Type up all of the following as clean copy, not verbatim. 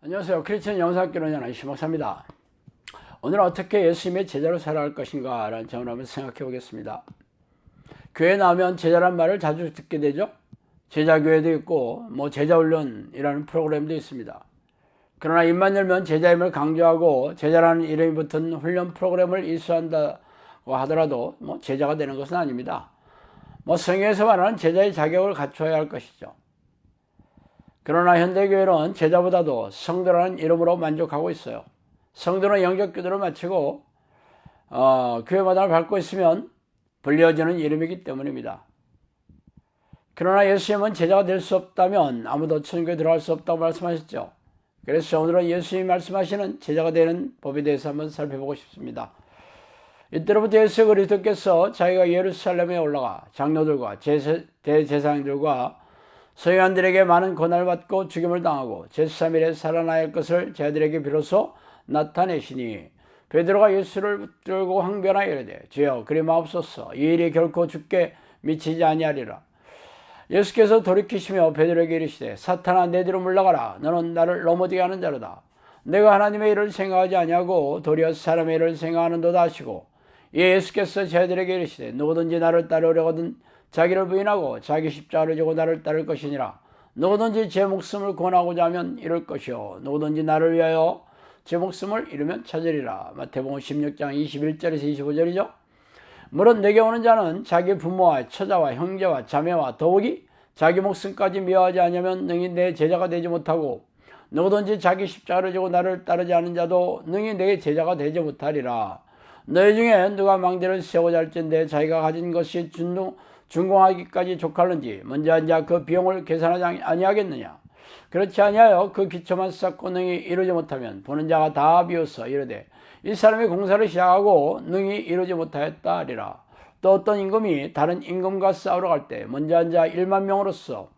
안녕하세요. 크리스천 영상학교로 연한 심목사입니다. 오늘 어떻게 예수님의 제자로 살아갈 것인가 라는 점을 한번 생각해 보겠습니다. 교회 나오면 제자란 말을 자주 듣게 되죠. 제자교회도 있고 제자훈련이라는 프로그램도 있습니다. 그러나 입만 열면 제자임을 강조하고 제자라는 이름이 붙은 훈련 프로그램을 이수한다고 하더라도 제자가 되는 것은 아닙니다. 성경에서 말하는 제자의 자격을 갖춰야 할 것이죠. 그러나 현대교회는 제자보다도 성도라는 이름으로 만족하고 있어요. 성도는 영적 기도를 마치고 교회 마당을 밟고 있으면 불려지는 이름이기 때문입니다. 그러나 예수님은 제자가 될 수 없다면 아무도 천국에 들어갈 수 없다고 말씀하셨죠. 그래서 오늘은 예수님이 말씀하시는 제자가 되는 법에 대해서 한번 살펴보고 싶습니다. 이때로부터 예수 그리스도께서 자기가 예루살렘에 올라가 장로들과 대제사장들과 서기관들에게 많은 고난을 받고 죽임을 당하고 제3일에 살아나야 할 것을 제자들에게 비로소 나타내시니 베드로가 예수를 붙들고 항변하여 이르되 주여 그리 마옵소서 이 일이 결코 죽게 미치지 아니하리라. 예수께서 돌이키시며 베드로에게 이르시되 사탄아 내 뒤로 물러가라. 너는 나를 넘어지게 하는 자로다. 내가 하나님의 일을 생각하지 아니하고 도리어 사람의 일을 생각하는도다 하시고 이에 예수께서 제자들에게 이르시되 누구든지 나를 따르려거든 자기를 부인하고 자기 십자가를 지고 나를 따를 것이니라. 누구든지 제 목숨을 구원하고자 하면 잃을 것이요 누구든지 나를 위하여 제 목숨을 잃으면 찾으리라. 마태복음 16장 21절에서 25절이죠. 물론 내게 오는 자는 자기 부모와 처자와 형제와 자매와 더욱이 자기 목숨까지 미워하지 않으면 능히 내 제자가 되지 못하고 누구든지 자기 십자가를 지고 나를 따르지 않은 자도 능히 내 제자가 되지 못하리라. 너희 중에 누가 망대를 세우고자 할진대 자기가 가진 것이 준공하기까지 족할는지 먼저 앉아 그 비용을 계산하지 아니하겠느냐. 그렇지 아니하여 그 기초만 쌓고 능히 이루지 못하면 보는 자가 다 비웃어 이르되 이 사람이 공사를 시작하고 능히 이루지 못하였다 하리라. 또 어떤 임금이 다른 임금과 싸우러 갈 때 먼저 앉아 1만 명으로서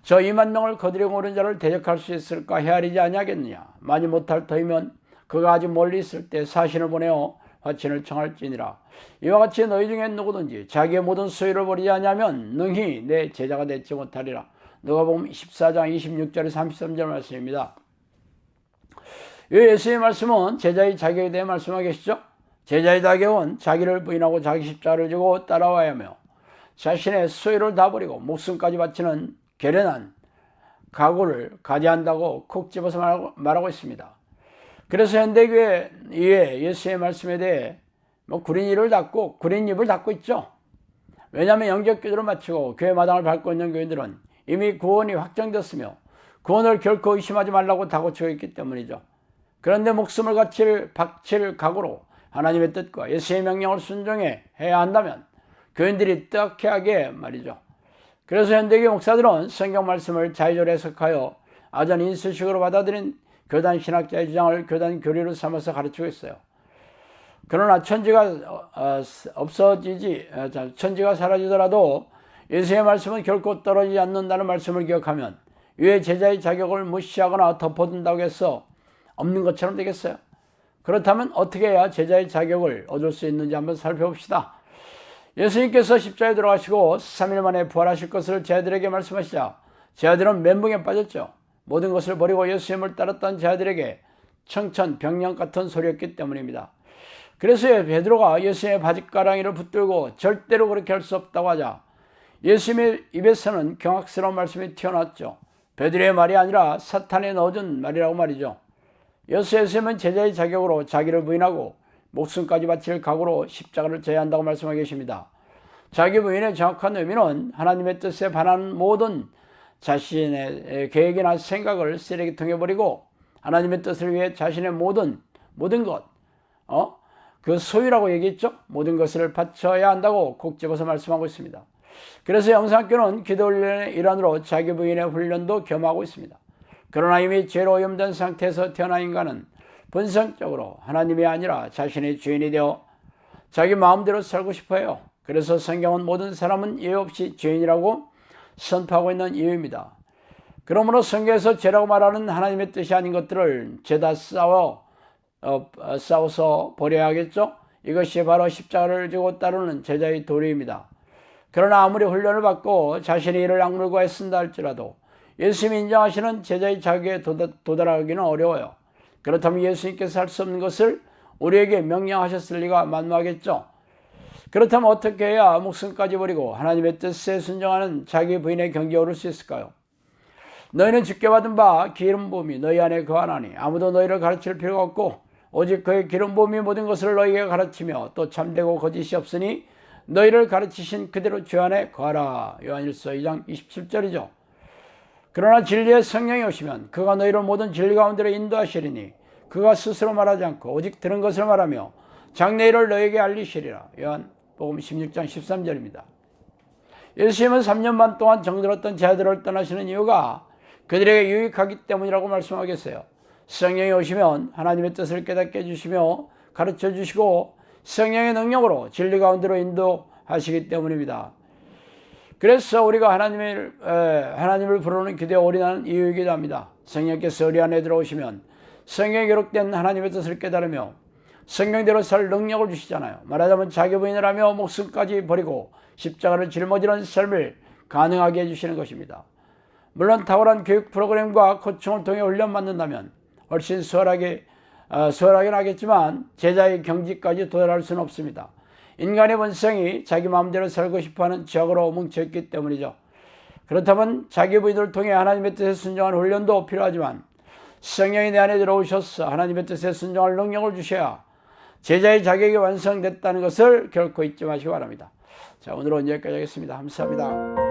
저 2만 명을 거드리고 오는 자를 대적할 수 있을까 헤아리지 아니하겠느냐. 만일 못할 터이면 그가 아주 멀리 있을 때 사신을 보내어 화친을 청할지니라. 이와 같이 너희 중에 누구든지 자기의 모든 소유를 버리지 않으면 능히 내 제자가 되지 못하리라. 누가복음 14장 26절에서 33절 말씀입니다. 이 예수의 말씀은 제자의 자격에 대해 말씀하고 계시죠. 제자의 자격은 자기를 부인하고 자기 십자가를 지고 따라와야 하며 자신의 소유를 다 버리고 목숨까지 바치는 결연한 각오를 가져야 한다고 콕 집어서 말하고 있습니다. 그래서 현대교회 이외에 예수의 말씀에 대해 구린 입을 닫고 있죠. 왜냐하면 영적 기도를 마치고 교회 마당을 밟고 있는 교인들은 이미 구원이 확정됐으며 구원을 결코 의심하지 말라고 다고치고 있기 때문이죠. 그런데 목숨을 바칠 각오로 하나님의 뜻과 예수의 명령을 순종해야 한다면 교인들이 떡해하게 말이죠. 그래서 현대교회 목사들은 성경 말씀을 자의적으로 해석하여 아전 인수식으로 받아들인 교단 신학자의 주장을 교단 교리로 삼아서 가르치고 있어요. 그러나 천지가 사라지더라도 예수의 말씀은 결코 떨어지지 않는다는 말씀을 기억하면 왜 제자의 자격을 무시하거나 덮어둔다고 해서 없는 것처럼 되겠어요? 그렇다면 어떻게 해야 제자의 자격을 얻을 수 있는지 한번 살펴봅시다. 예수님께서 십자가에 들어가시고 3일 만에 부활하실 것을 제자들에게 말씀하시자 제자들은 멘붕에 빠졌죠. 모든 것을 버리고 예수님을 따랐던 제자들에게 청천벽력 같은 소리였기 때문입니다. 그래서 베드로가 예수님의 바짓가랑이를 붙들고 절대로 그렇게 할 수 없다고 하자 예수님의 입에서는 경악스러운 말씀이 튀어나왔죠. 베드로의 말이 아니라 사탄에 넣어준 말이라고 말이죠. 예수님은 제자의 자격으로 자기를 부인하고 목숨까지 바칠 각오로 십자가를 져야 한다고 말씀하고 계십니다. 자기 부인의 정확한 의미는 하나님의 뜻에 반하는 모든 자신의 계획이나 생각을 쓰레기통에 버리고 하나님의 뜻을 위해 자신의 모든 것, 그 소유라고 얘기했죠. 모든 것을 바쳐야 한다고 콕 집어서 말씀하고 있습니다. 그래서 영상학교는 기도훈련의 일환으로 자기 부인의 훈련도 겸하고 있습니다. 그러나 이미 죄로 오염된 상태에서 태어난 인간은 본성적으로 하나님이 아니라 자신의 주인이 되어 자기 마음대로 살고 싶어요. 그래서 성경은 모든 사람은 예외 없이 죄인이라고 선포하고 있는 이유입니다. 그러므로 성경에서 죄라고 말하는 하나님의 뜻이 아닌 것들을 죄다 싸워서 버려야 하겠죠. 이것이 바로 십자가를 지고 따르는 제자의 도리입니다. 그러나 아무리 훈련을 받고 자신의 일을 악물고 애쓴다 할지라도 예수님이 인정하시는 제자의 자격에 도달하기는 어려워요. 그렇다면 예수님께서 할 수 없는 것을 우리에게 명령하셨을 리가 만무하겠죠. 그렇다면 어떻게 해야 목숨까지 버리고 하나님의 뜻에 순종하는 자기 부인의 경지에 오를 수 있을까요? 너희는 주께 받은 바 기름 부음이 너희 안에 거하나니 아무도 너희를 가르칠 필요가 없고 오직 그의 기름 부음이 모든 것을 너희에게 가르치며 또 참되고 거짓이 없으니 너희를 가르치신 그대로 주 안에 거하라. 요한일서 2장 27절이죠. 그러나 진리의 성령이 오시면 그가 너희를 모든 진리 가운데로 인도하시리니 그가 스스로 말하지 않고 오직 들은 것을 말하며 장래일을 너희에게 알리시리라. 요한복음 16장 13절입니다. 예수님은 3년 반 동안 정들었던 제자들을 떠나시는 이유가 그들에게 유익하기 때문이라고 말씀하겠어요. 성령이 오시면 하나님의 뜻을 깨닫게 해주시며 가르쳐 주시고 성령의 능력으로 진리 가운데로 인도하시기 때문입니다. 그래서 우리가 하나님을 부르는 기도에 올인하는 이유이기도 합니다. 성령께서 우리 안에 들어오시면 성경에 기록된 하나님의 뜻을 깨달으며 성경대로 살 능력을 주시잖아요. 말하자면 자기 부인을 하며 목숨까지 버리고 십자가를 짊어지는 삶을 가능하게 해주시는 것입니다. 물론 탁월한 교육 프로그램과 코칭을 통해 훈련받는다면 훨씬 수월하긴 하겠지만 제자의 경지까지 도달할 수는 없습니다. 인간의 본성이 자기 마음대로 살고 싶어하는 지역으로 뭉쳐있기 때문이죠. 그렇다면 자기 부인을 통해 하나님의 뜻에 순종하는 훈련도 필요하지만 성령이 내 안에 들어오셔서 하나님의 뜻에 순종할 능력을 주셔야 제자의 자격이 완성됐다는 것을 결코 잊지 마시기 바랍니다. 자, 오늘은 여기까지 하겠습니다. 감사합니다.